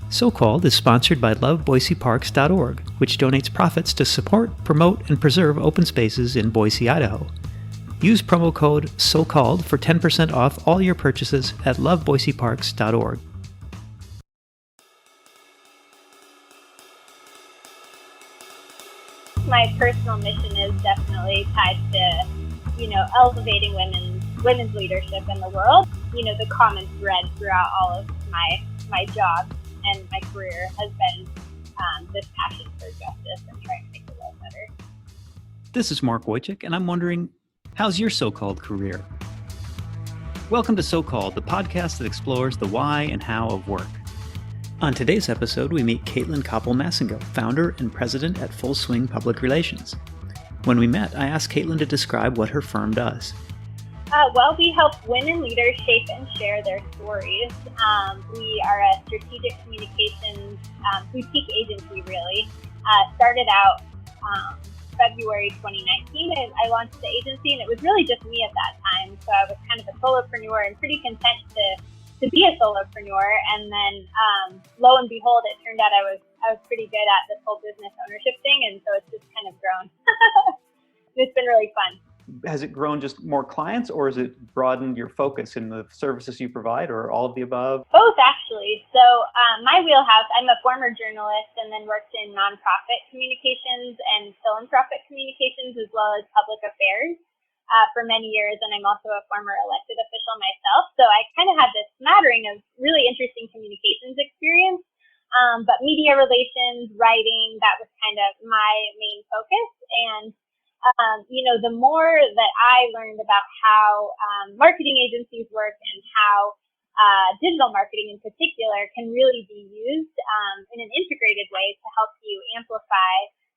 So-Called is sponsored by loveboiseparks.org, which donates profits to support, promote, and preserve open spaces in Boise, Idaho. Use promo code SOCALLED for 10% off all your purchases at loveboiseparks.org. My personal mission is definitely tied to, elevating women's leadership in the world. The common thread throughout all of my job and my career has been this passion for justice and trying to make the world better. This is Mark Wojcik, and I'm wondering, how's your so-called career? Welcome to So-Called, the podcast that explores the why and how of work. On today's episode, we meet Copple Masingill, founder and president at Full Swing Public Relations. When we met, I asked Caitlin to describe what her firm does. Well, we help women leaders shape and share their stories. We are a strategic communications boutique agency, really. Started out February 2019, and I launched the agency, and it was really just me at that time. So I was kind of a solopreneur and pretty content to be a solopreneur. And then lo and behold, it turned out I was pretty good at this whole business ownership thing, and so it's just kind of grown. It's been really fun. Has it grown just more clients, or has it broadened your focus in the services you provide, or all of the above? Both, actually. So my wheelhouse, I'm a former journalist and then worked in nonprofit communications and philanthropic communications as well as public affairs for many years. And I'm also a former elected official myself. So I kind of had this smattering of really interesting communications experience. But media relations, writing, that was kind of my main focus. And the more that I learned about how marketing agencies work and how digital marketing in particular can really be used in an integrated way to help you amplify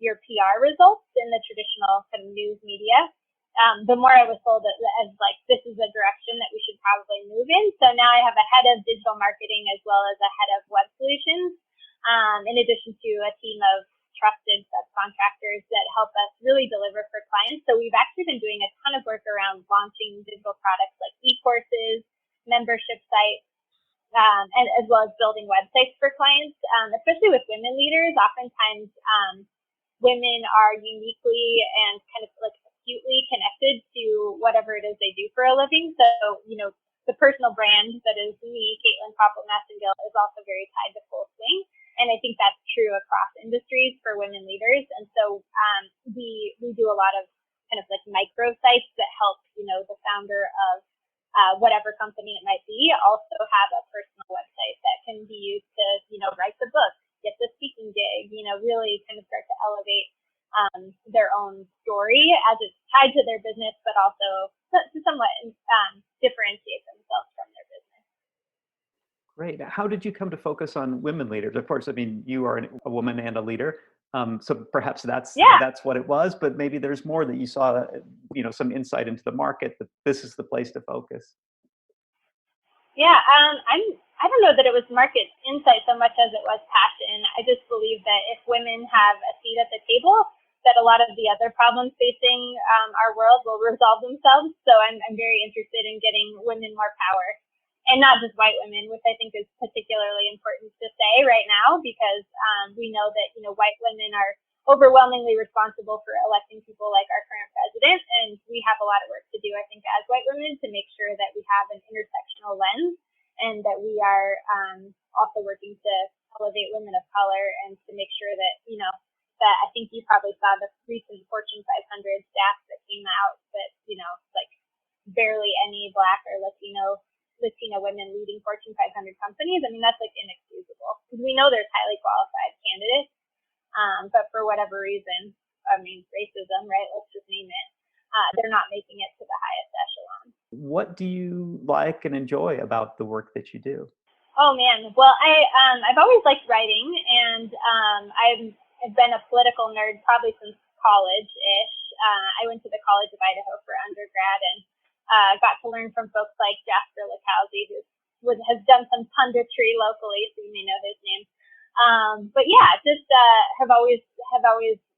your PR results in the traditional kind of news media, the more I was told as like, this is a direction that we should probably move in. So now I have a head of digital marketing as well as a head of web solutions, in addition to a team of trusted subcontractors that help us really deliver for clients. So we've actually been doing a ton of work around launching digital products like e-courses, membership sites, and as well as building websites for clients, especially with women leaders. Oftentimes, women are uniquely and kind of like acutely connected to whatever it is they do for a living. So, the personal brand that is me, Copple Masingill, is also very tied to Full Swing. And I think that's true across industries for women leaders. And so we do a lot of kind of like micro sites that help, the founder of whatever company it might be also have a personal website that can be used to, write the book, get the speaking gig, really kind of start to elevate their own story as it's tied to their business, but also to somewhat differentiate themselves from their business. Great. How did you come to focus on women leaders? Of course, I mean, you are a woman and a leader, so perhaps that's what it was. But maybe there's more that you saw, some insight into the market that this is the place to focus. Yeah, I don't know that it was market insight so much as it was passion. I just believe that if women have a seat at the table, that a lot of the other problems facing our world will resolve themselves. So I'm very interested in getting women more power. And not just white women, which I think is particularly important to say right now, because we know that, white women are overwhelmingly responsible for electing people like our current president. And we have a lot of work to do, I think, as white women to make sure that we have an intersectional lens and that we are also working to elevate women of color and to make sure that, that I think you probably saw the recent Fortune 500 stats that came out that, like barely any Black or Latino women leading Fortune 500 companies. I mean, that's like inexcusable because we know there's highly qualified candidates, but for whatever reason, racism, right? Let's just name it. They're not making it to the highest echelon. What do you like and enjoy about the work that you do? Oh man, well, I've always liked writing, and I've been a political nerd probably since college-ish. I went to the College of Idaho for undergrad and got to learn from folks like Jasper Lakowski, who has done some punditry locally, so you may know his name. But yeah, just have always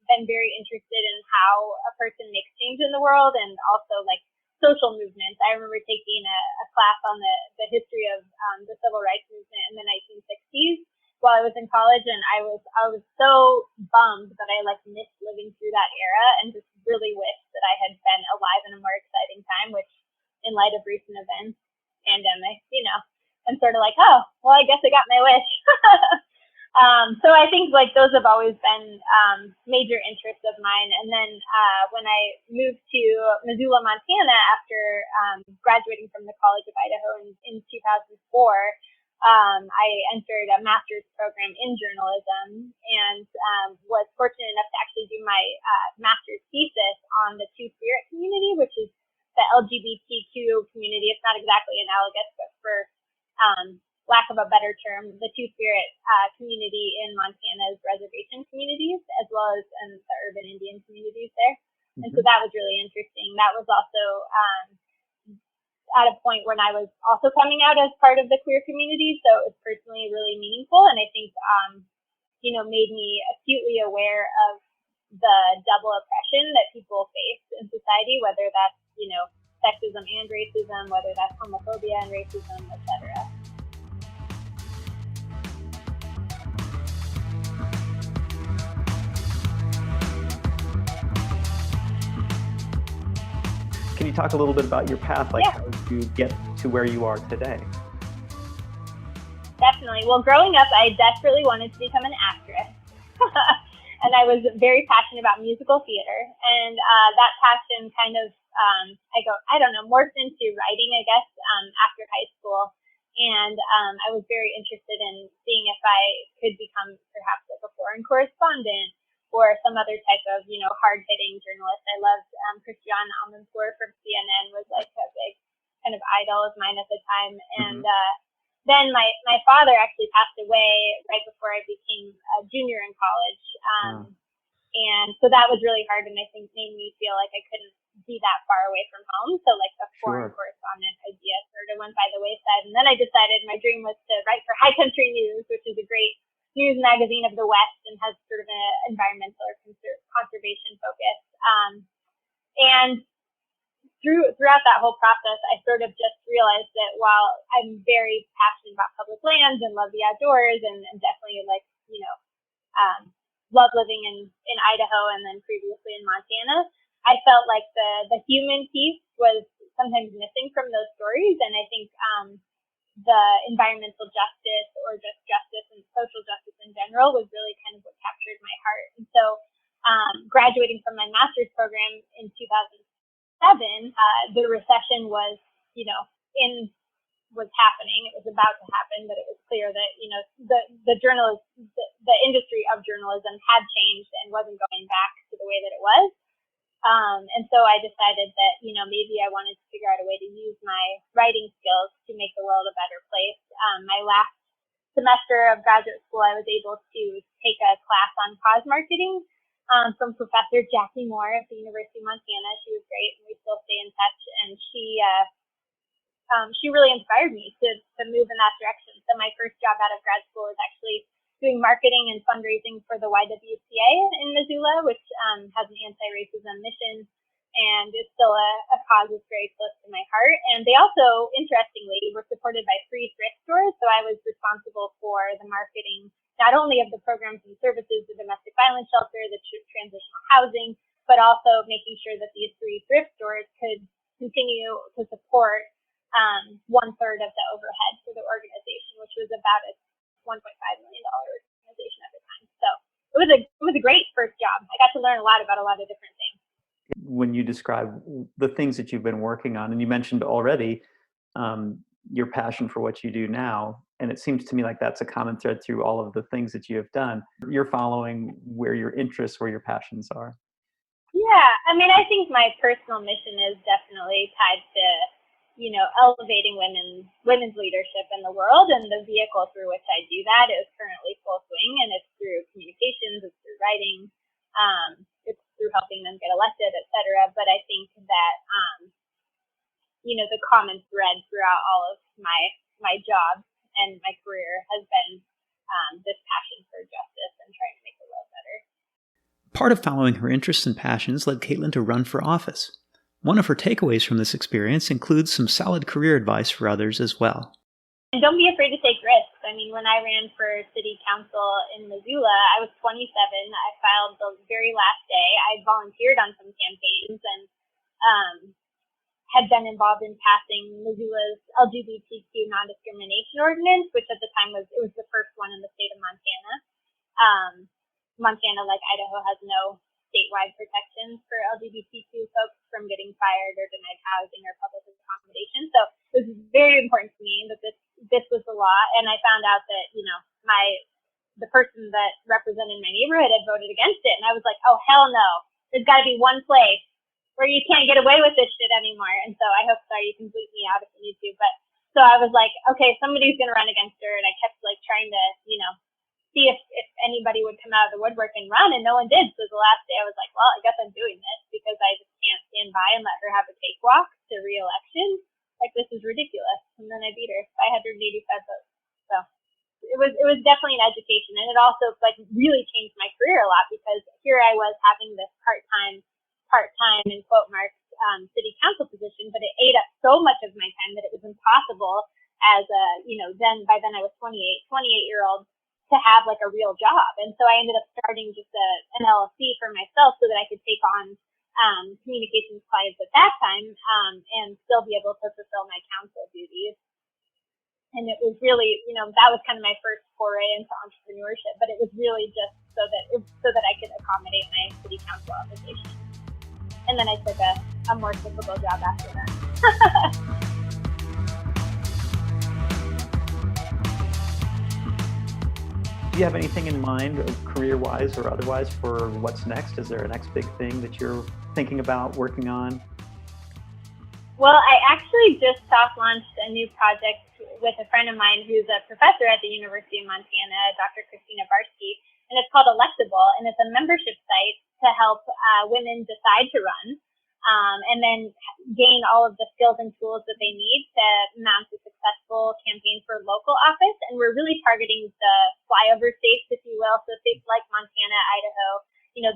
been very interested in how a person makes change in the world, and also like social movements. I remember taking a class on the history of the civil rights movement in the 1960s while I was in college, and I was so bummed that I missed living through that era, and just really wished that I had been alive in a more exciting time, which in light of recent events, pandemic, I'm sort of like, oh, well, I guess I got my wish. So I think those have always been major interests of mine. And then when I moved to Missoula, Montana after graduating from the College of Idaho in 2004, I entered a master's program in journalism and was fortunate enough to actually do my master's thesis on the Two-Spirit community, which is the LGBTQ community. It's not exactly analogous, but for lack of a better term, the Two-Spirit community in Montana's reservation communities, as well as in the urban Indian communities there. And so that was really interesting. That was also at a point when I was also coming out as part of the queer community, so it was personally really meaningful, and I think, made me acutely aware of the double oppression that people face in society, whether that's, sexism and racism, whether that's homophobia and racism, etc. Can you talk a little bit about your path, how did you get to where you are today? Definitely. Well, growing up, I desperately wanted to become an actress. And I was very passionate about musical theater. And that passion kind of, morphed into writing, I guess, after high school. And I was very interested in seeing if I could become perhaps a foreign correspondent or some other type of, hard-hitting journalist. I loved Christiane Amanpour from CNN, was a big kind of idol of mine at the time. And then my father actually passed away right before I became a junior in college. And so that was really hard, and I think made me feel like I couldn't be that far away from home. So the foreign correspondent idea sort of went by the wayside. And then I decided my dream was to write for High Country News, which is a great news magazine of the West and has sort of an environmental or conservation focus. And throughout that whole process, I sort of just realized that while I'm very passionate about public lands and love the outdoors and definitely love living in Idaho and then previously in Montana, I felt like the human piece was sometimes missing from those stories. And I think the environmental justice or just justice and social justice in general was really kind of what captured my heart. And so graduating from my master's program in 2007, the recession was, was happening. It was about to happen, but it was clear that, the industry of journalism had changed and wasn't going back to the way that it was. And so I decided that, maybe I wanted to figure out a way to use my writing skills to make the world a better place. My last semester of graduate school, I was able to take a class on cause marketing from Professor Jackie Moore at the University of Montana. She was great, and we still stay in touch. And she really inspired me to move in that direction. So my first job out of grad school was actually doing marketing and fundraising for the YWCA in Missoula, which has an anti-racism mission, and it's still a cause that's very close to my heart. And they also, interestingly, were supported by free thrift stores, so I was responsible for the marketing not only of the programs and services, the domestic violence shelter, the transitional housing, but also making sure that these free thrift stores could continue to support 1/3 of the overhead for the organization, which was about a $1.5 million organization at the time. So it was a great first job. I got to learn a lot about a lot of different things. When you describe the things that you've been working on, and you mentioned already your passion for what you do now, and it seems to me like that's a common thread through all of the things that you have done. You're following where your interests, where your passions are. Yeah, I think my personal mission is definitely tied to elevating women's leadership in the world, and the vehicle through which I do that is currently full swing, and it's through communications, it's through writing, it's through helping them get elected, etc. But I think that the common thread throughout all of my jobs and my career has been this passion for justice and trying to make the world better. Part of following her interests and passions led Caitlin to run for office. One of her takeaways from this experience includes some solid career advice for others as well. And don't be afraid to take risks. I mean, when I ran for city council in Missoula, I was 27. I filed the very last day. I volunteered on some campaigns and had been involved in passing Missoula's LGBTQ non-discrimination ordinance, which at the time was the first one in the state of Montana. Montana, like Idaho, has no statewide protections for LGBTQ folks from getting fired or denied housing or public accommodation. So it was very important to me that this was the law, and I found out that the person that represented my neighborhood had voted against it, and I was like, oh hell no, there's got to be one place where you can't get away with this shit anymore. And so I hope, sorry, you can bleep me out if you need to, but so I was like, okay, somebody's gonna run against her, and I kept like trying to see if anybody would come out of the woodwork and run, and no one did. So the last day I was like, well, I guess I'm doing this because I just can't stand by and let her have a cakewalk to re-election. Like, this is ridiculous. And then I beat her by 185 votes. So it was definitely an education, and it also like really changed my career a lot because here I was having this part-time in quote marks city council position, but it ate up so much of my time that it was impossible as a by then I was 28-year-old to have like a real job. And so I ended up starting just an LLC for myself so that I could take on communications clients at that time and still be able to fulfill my council duties. And it was really, that was kind of my first foray into entrepreneurship, but it was really just so that I could accommodate my city council obligation. And then I took a more typical job after that. Do you have anything in mind, career-wise or otherwise, for what's next? Is there a next big thing that you're thinking about working on? Well, I actually just soft-launched a new project with a friend of mine who's a professor at the University of Montana, Dr. Christina Barsky, and it's called Electable, and it's a membership site to help women decide to run and then gain all of the skills and tools that they need to mount a successful campaign for local office. And we're really targeting the flyover states, if you will, so states like Montana, Idaho,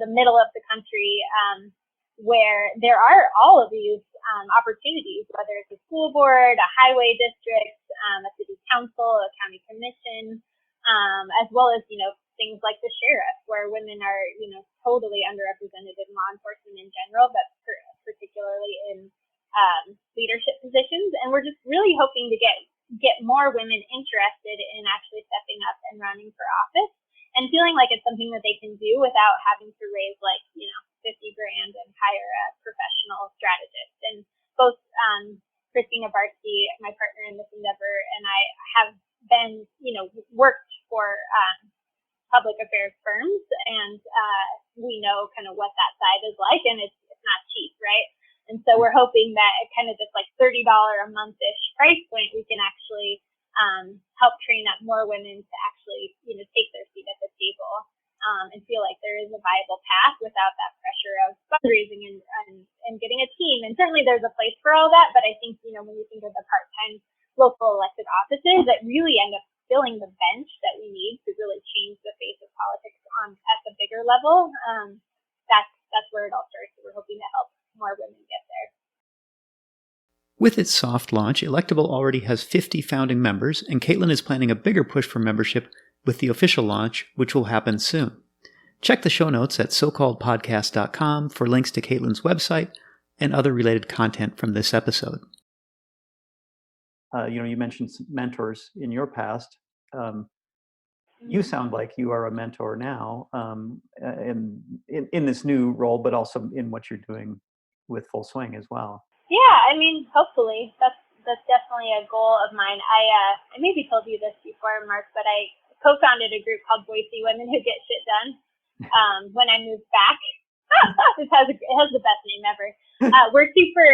the middle of the country, where there are all of these opportunities, whether it's a school board, a highway district, a city council, a county commission, as well as, things like the sheriff, where women are, totally underrepresented in law enforcement in general, but particularly in leadership positions. And we're just really hoping to get more women interested in actually stepping up and running for office and feeling like it's something that they can do without having to raise like, $50,000 and hire a professional strategist. And both Christina Barsky, my partner in this endeavor, and I have been, worked for public affairs firms, and we know kind of what that side is like, and it's not cheap, right? And so we're hoping that at kind of this like $30 a month-ish price point, we can actually help train up more women to actually, take their seat at the table and feel like there is a viable path without that pressure of fundraising and getting a team. And certainly there's a place for all that, but I think, when you think of the part-time local elected offices that really end up filling the bench that we need to really change the face of politics at the bigger level, that's where it all starts. So we're hoping to help more women get there. With its soft launch, Electable already has 50 founding members, and Caitlin is planning a bigger push for membership with the official launch, which will happen soon. Check the show notes at socalledpodcast.com for links to Caitlin's website and other related content from this episode. You mentioned some mentors in your past. You sound like you are a mentor now in this new role, but also in what you're doing with Full Swing as well. Yeah, I mean, hopefully that's definitely a goal of mine. I maybe told you this before, Mark, but I co-founded a group called Boise Women Who Get Shit Done when I moved back. It has the best name ever. We're super.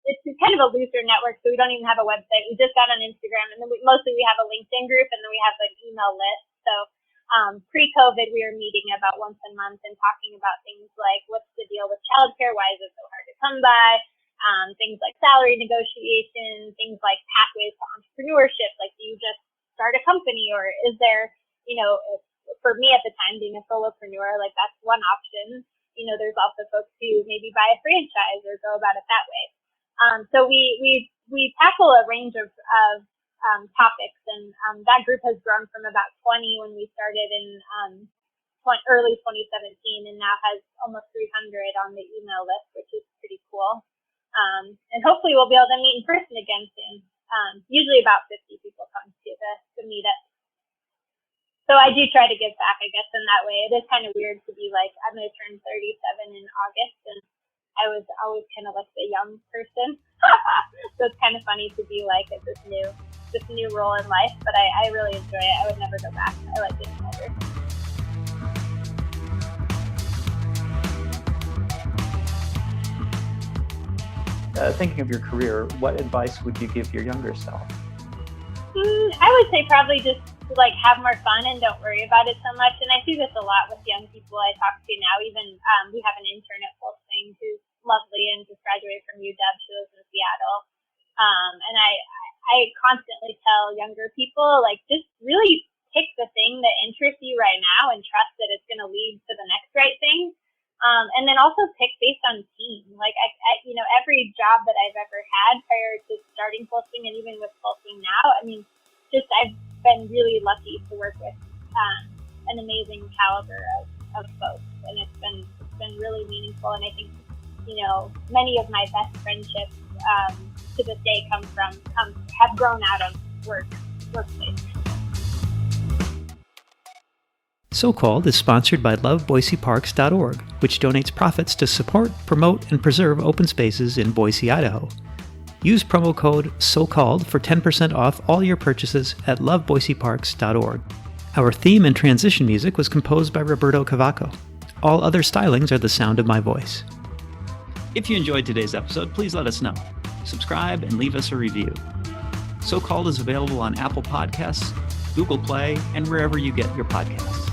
It's kind of a looser network, so we don't even have a website. We just got on Instagram, and then we have a LinkedIn group, and then we have an email list. So pre-COVID, we were meeting about once a month and talking about things like what's the deal with childcare, why is it so hard to come by, things like salary negotiation, things like pathways to entrepreneurship, like do you just start a company, or is there, for me at the time being a solopreneur, like that's one option. There's also folks who maybe buy a franchise or go about it that way. So we tackle a range of topics. And that group has grown from about 20 when we started in early 2017, and now has almost 300 on the email list, which is pretty cool. And hopefully we'll be able to meet in person again soon. Usually about 50 people come to the meetup. So I do try to give back, I guess, in that way. It is kind of weird to be like, I'm going to turn 37 in August, and I was always kind of like the young person. So it's kind of funny to be like at this new role in life, but I really enjoy it. I would never go back. I like getting older. Thinking of your career, what advice would you give your younger self? I would say probably just like have more fun and don't worry about it so much. And I see this a lot with young people I talk to now. Even we have an intern at Full Swing who's lovely and just graduated from UW. She lives in Seattle. And I constantly tell younger people, like, just really pick the thing that interests you right now and trust that it's going to lead to the next right thing. And then also pick based on team. Like, I every job that I've ever had prior to starting Full Swing, and even with Full Swing now, I mean, just I've been really lucky to work with an amazing caliber of folks, and it's been really meaningful. And I think, many of my best friendships to this day have grown out of workplace. So Called is sponsored by loveboiseparks.org, which donates profits to support, promote, and preserve open spaces in Boise, Idaho. Use promo code SOCALLED for 10% off all your purchases at loveboiseparks.org. Our theme and transition music was composed by Roberto Cavaco. All other stylings are the sound of my voice. If you enjoyed today's episode, please let us know. Subscribe and leave us a review. So Called is available on Apple Podcasts, Google Play, and wherever you get your podcasts.